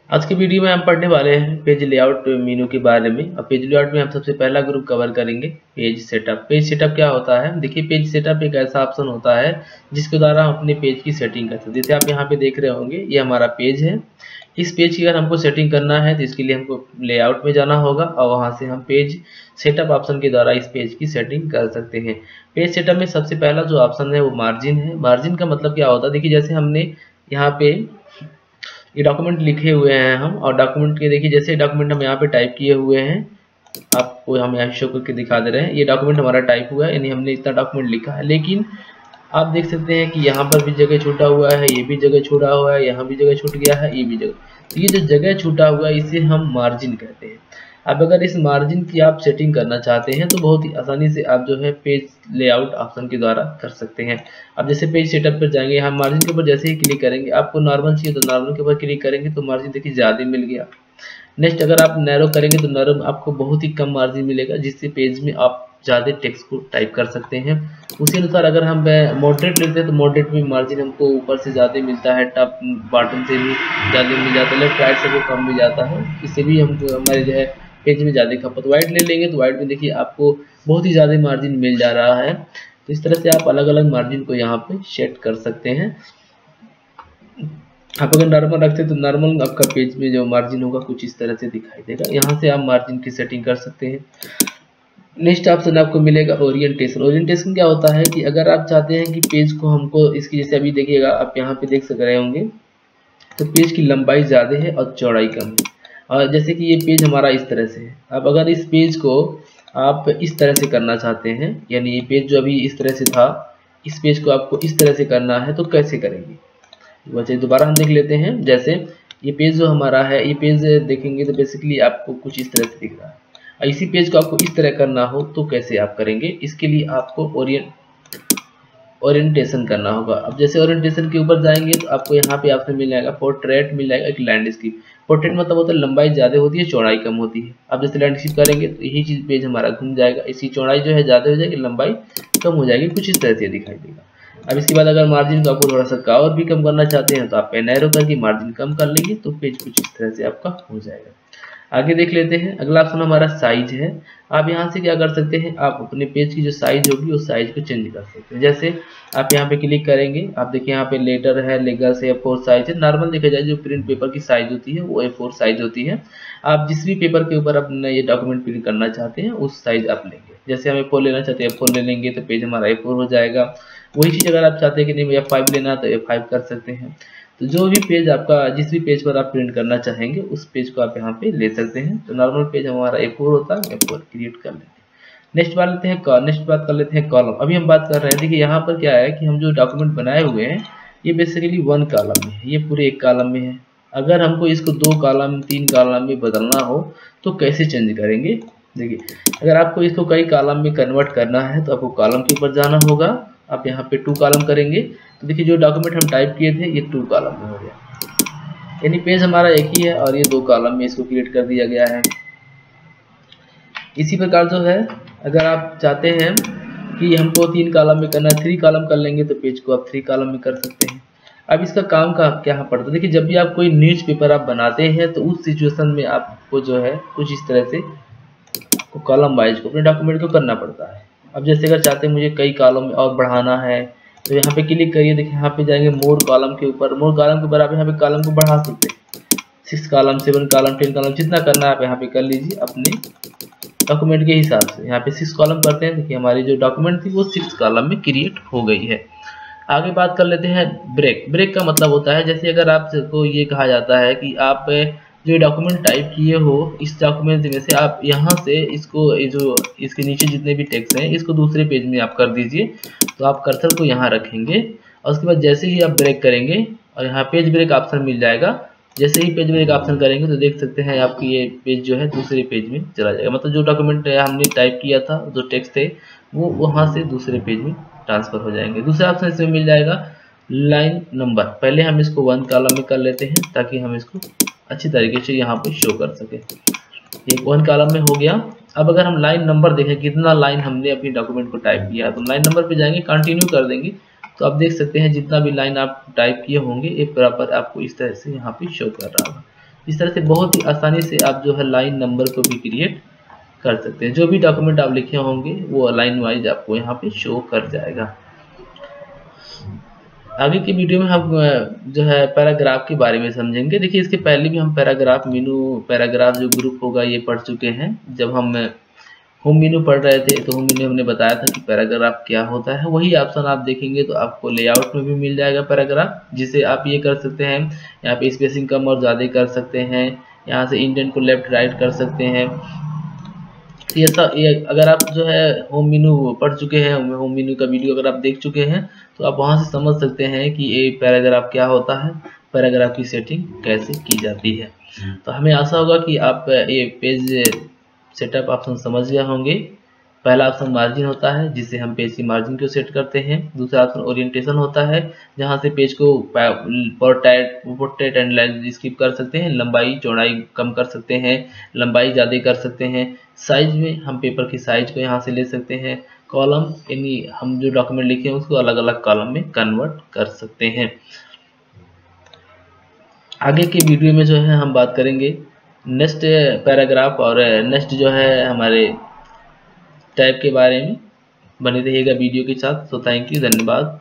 आज की वीडियो में हम पढ़ने वाले हैं पेज लेआउट मेनू के बारे में। अब पेज लेआउट में हम सबसे पहला ग्रुप कवर करेंगे पेज सेटअप। पेज सेटअप क्या होता है? देखिए, पेज सेटअप एक ऐसा ऑप्शन होता है जिसके द्वारा हम अपने पेज की सेटिंग कर सकते हैं। जैसे आप यहाँ पे देख रहे होंगे, ये हमारा पेज है। इस पेज की अगर हमको सेटिंग करना है तो इसके लिए हमको लेआउट में जाना होगा और वहाँ से हम पेज सेटअप ऑप्शन के द्वारा इस पेज की सेटिंग कर सकते हैं। पेज सेटअप में सबसे पहला जो ऑप्शन है वो मार्जिन है। मार्जिन का मतलब क्या होता है? देखिए, जैसे हमने यहाँ पे ये डॉक्यूमेंट लिखे हुए हैं हम, और डॉक्यूमेंट के देखिए जैसे डॉक्यूमेंट हम यहाँ पे टाइप किए हुए हैं, आपको हम यहाँ शो करके दिखा दे रहे हैं। ये डॉक्यूमेंट हमारा टाइप हुआ है, यानी हमने इतना डॉक्यूमेंट लिखा है। लेकिन आप देख सकते हैं कि यहाँ पर भी जगह छूटा हुआ है, ये भी जगह छूटा हुआ है, यहाँ भी जगह छूट गया है, ये भी जगह। तो ये जो जगह छूटा हुआ है इसे हम मार्जिन कहते हैं। अब अगर इस मार्जिन की आप सेटिंग करना चाहते हैं तो बहुत ही आसानी से आप जो है पेज लेआउट ऑप्शन के द्वारा कर सकते हैं। अब जैसे पेज सेटअप पर जाएंगे, यहाँ मार्जिन के ऊपर जैसे ही क्लिक करेंगे, आपको नॉर्मल चाहिए तो नॉर्मल के ऊपर क्लिक करेंगे तो मार्जिन देखिए ज़्यादा मिल गया। नेक्स्ट अगर आप नैरो करेंगे तो नैरो आपको बहुत ही कम मार्जिन मिलेगा, जिससे पेज में आप ज़्यादा टेक्स्ट को टाइप कर सकते हैं। उसी अनुसार अगर हम मॉडरेट लेते हैं तो मॉडरेट में मार्जिन हमको ऊपर से ज़्यादा मिलता है, टॉप बॉटम से भी ज़्यादा मिल जाता है, लेफ्ट राइट से भी कम मिल जाता है। इससे भी हमको हमारे जो है पेज में ज़्यादा खपत। वाइट ले लेंगे तो वाइट में देखिए आपको बहुत ही ज़्यादा मार्जिन मिल जा रहा है। तो इस तरह से आप अलग अलग मार्जिन को यहाँ पे सेट कर सकते हैं। आप अगर नॉर्मल रखते हैं तो नॉर्मल आपका पेज में जो मार्जिन होगा कुछ इस तरह से दिखाई देगा। यहाँ से आप मार्जिन की सेटिंग कर सकते हैं। नेक्स्ट ऑप्शन आपको मिलेगा ओरिएंटेशन। ओरिएंटेशन क्या होता है कि अगर आप चाहते हैं कि पेज को हमको इसकी जैसे अभी देखिएगा, आप यहाँ पे देख सक रहे होंगे तो पेज की लंबाई ज़्यादा है और चौड़ाई कम है। और जैसे कि ये पेज हमारा इस तरह से है, अब अगर इस पेज को आप इस तरह से करना चाहते हैं, यानी ये पेज जो अभी इस तरह से था, इस पेज को आपको इस तरह से करना है तो कैसे करेंगे? वैसे दोबारा हम देख लेते हैं। जैसे ये पेज जो हमारा है, ये पेज देखेंगे तो बेसिकली आपको कुछ इस तरह से दिख रहा है, और इसी पेज को आपको इस तरह करना हो तो कैसे आप करेंगे? इसके लिए आपको ओरिएंटेशन करना होगा। अब जैसे ओरिएंटेशन के ऊपर जाएंगे तो आपको यहाँ पे ऑप्शन मिल जाएगा पोर्ट्रेट, मिल जाएगा एक लैंडस्केप। पोर्ट्रेट मतलब होता है लंबाई ज़्यादा होती है, चौड़ाई कम होती है। अब जैसे लैंडस्केप करेंगे तो यही चीज़ पेज हमारा घूम जाएगा, इसकी चौड़ाई जो है ज़्यादा हो जाएगी, लंबाई कम हो जाएगी, कुछ इस तरह से दिखाई देगा। अब इसके बाद अगर मार्जिन को आपको थोड़ा सा और भी कम करना चाहते हैं तो आप पेन एरो करके मार्जिन कम कर लेंगे तो पेज कुछ इस तरह से आपका हो जाएगा। आगे देख लेते हैं। अगला ऑप्शन हमारा साइज है। आप यहाँ से क्या कर सकते हैं, आप अपने पेज की जो साइज होगी उस साइज को चेंज कर सकते हैं। जैसे आप यहाँ पे क्लिक करेंगे, आप देखिए यहाँ पे लेटर है, लेगस है, A4 साइज है। नॉर्मल देखा जाए जो प्रिंट पेपर की साइज होती है वो A4 साइज होती है। आप जिस भी पेपर के ऊपर अपना ये डॉक्यूमेंट प्रिंट करना चाहते हैं उस साइज आप लेंगे। जैसे हम A4 लेना चाहते हैं, A4 ले लेंगे तो पेज हमारा A4 हो जाएगा। वही चीज़ अगर आप चाहते हैं कि नहीं F5 लेना तो F5 कर सकते हैं। तो जो भी पेज आपका, जिस भी पेज पर आप प्रिंट करना चाहेंगे उस पेज को आप यहाँ पे ले सकते हैं। तो नॉर्मल पेज हमारा A4 होता है, A4 क्रिएट कर लेते हैं। नेक्स्ट बात लेते हैं, नेक्स्ट बात कर लेते हैं कॉलम। अभी हम बात कर रहे हैं, देखिए यहाँ पर क्या है कि हम जो डॉक्यूमेंट बनाए हुए हैं ये बेसिकली 1 कॉलम में है, ये पूरे एक कॉलम में है। अगर हमको इसको 2 कॉलम 3 कॉलम में बदलना हो तो कैसे चेंज करेंगे? देखिए, अगर आपको इसको कई कॉलम में कन्वर्ट करना है तो आपको कॉलम के ऊपर जाना होगा। आप यहाँ पे 2 कॉलम करेंगे तो देखिए जो डॉक्यूमेंट हम टाइप किए थे ये 2 कॉलम में हो गया, यानी पेज हमारा एक ही है और ये 2 कॉलम में इसको क्रिएट कर दिया गया है। इसी प्रकार जो है, अगर आप चाहते हैं कि हमको 3 कॉलम में करना है, 3 कॉलम कर लेंगे तो पेज को आप 3 कॉलम में कर सकते हैं। अब इसका काम का क्या पड़ता है? देखिए, जब भी आप कोई न्यूज़पेपर आप बनाते हैं तो उस सिचुएशन में आपको जो है कुछ इस तरह से कॉलम वाइज को अपने डॉक्यूमेंट को करना पड़ता है। अब जैसे अगर चाहते हैं मुझे कई कॉलम में और बढ़ाना है तो यहाँ पे क्लिक करिए। देखिए यहाँ पे जाएंगे मोर कॉलम के ऊपर, मोर कॉलम के ऊपर आप यहाँ पे कॉलम को बढ़ा सकते हैं। 6 कॉलम, 7 कॉलम, 10 कॉलम, जितना करना है आप यहाँ पे कर लीजिए अपने डॉक्यूमेंट के हिसाब से। यहाँ पे 6 कॉलम करते हैं। देखिए हमारी जो डॉक्यूमेंट थी वो 6 कॉलम में क्रिएट हो गई है। आगे बात कर लेते हैं ब्रेक। ब्रेक का मतलब होता है, जैसे अगर आपको ये कहा जाता है कि आप जो डॉक्यूमेंट टाइप किए हो इस डॉक्यूमेंट में से आप यहाँ से इसको, जो इसके नीचे जितने भी टेक्स्ट हैं इसको दूसरे पेज में आप कर दीजिए। तो आप कर्सर को यहाँ रखेंगे और उसके बाद जैसे ही आप ब्रेक करेंगे और यहाँ पेज ब्रेक ऑप्शन मिल जाएगा। जैसे ही पेज ब्रेक ऑप्शन करेंगे तो देख सकते हैं आपकी ये पेज जो है दूसरे पेज में चला जाएगा। मतलब जो डॉक्यूमेंट हमने टाइप किया था, जो टेक्स्ट थे वो वहाँ से दूसरे पेज में ट्रांसफर हो जाएंगे। दूसरा ऑप्शन इसमें मिल जाएगा लाइन नंबर। पहले हम इसको 1 कॉलम में कर लेते हैं ताकि हम इसको अच्छी तरीके से यहाँ पे शो कर सके। ये 1 कॉलम में हो गया। अब अगर हम लाइन नंबर देखें कितना लाइन हमने अपनी डॉक्यूमेंट को टाइप किया, तो लाइन नंबर पे जाएंगे, कंटिन्यू कर देंगे तो आप देख सकते हैं जितना भी लाइन आप टाइप किए होंगे ये बराबर आपको इस तरह से यहाँ पे शो कर रहा होगा। इस तरह से बहुत ही आसानी से आप जो है लाइन नंबर को भी क्रिएट कर सकते हैं। जो भी डॉक्यूमेंट आप लिखे होंगे वो लाइन वाइज आपको यहाँ पे शो कर जाएगा। आगे की वीडियो में हम जो है पैराग्राफ के बारे में समझेंगे। देखिए इसके पहले भी हम पैराग्राफ मेनू, पैराग्राफ जो ग्रुप होगा ये पढ़ चुके हैं। जब हम होम मेनू पढ़ रहे थे तो होम मेनू हमने बताया था कि पैराग्राफ क्या होता है। वही ऑप्शन आप देखेंगे तो आपको लेआउट में भी मिल जाएगा पैराग्राफ, जिसे आप ये कर सकते हैं, यहाँ पे स्पेसिंग कम और ज़्यादा कर सकते हैं, यहाँ से इंडेंट को लेफ्ट राइट कर सकते हैं। ये अगर आप जो है होम मेनू पढ़ चुके हैं, होम मेनू का वीडियो अगर आप देख चुके हैं तो आप वहां से समझ सकते हैं कि ये पैराग्राफ क्या होता है, पैराग्राफ की सेटिंग कैसे की जाती है। तो हमें आशा होगा कि आप ये पेज सेटअप ऑप्शन समझ गए होंगे। पहला ऑप्शन मार्जिन होता है, जिससे हम पेज की मार्जिन को सेट करते हैं। दूसरा ऑप्शन ओरिएंटेशन होता है, जहां से पेज को पोर्ट्रेट एंड लैंडस्केप स्किप कर सकते हैं, लंबाई चौड़ाई कम कर सकते हैं, लंबाई ज़्यादा कर सकते हैं। साइज में हम पेपर की साइज को यहाँ से ले सकते हैं। कॉलम यानी हम जो डॉक्यूमेंट लिखे हैं उसको अलग अलग कॉलम में कन्वर्ट कर सकते हैं। आगे के वीडियो में जो है हम बात करेंगे नेक्स्ट पैराग्राफ और नेक्स्ट जो है हमारे टाइप के बारे में। बने रहिएगा वीडियो के साथ। तो थैंक यू, धन्यवाद।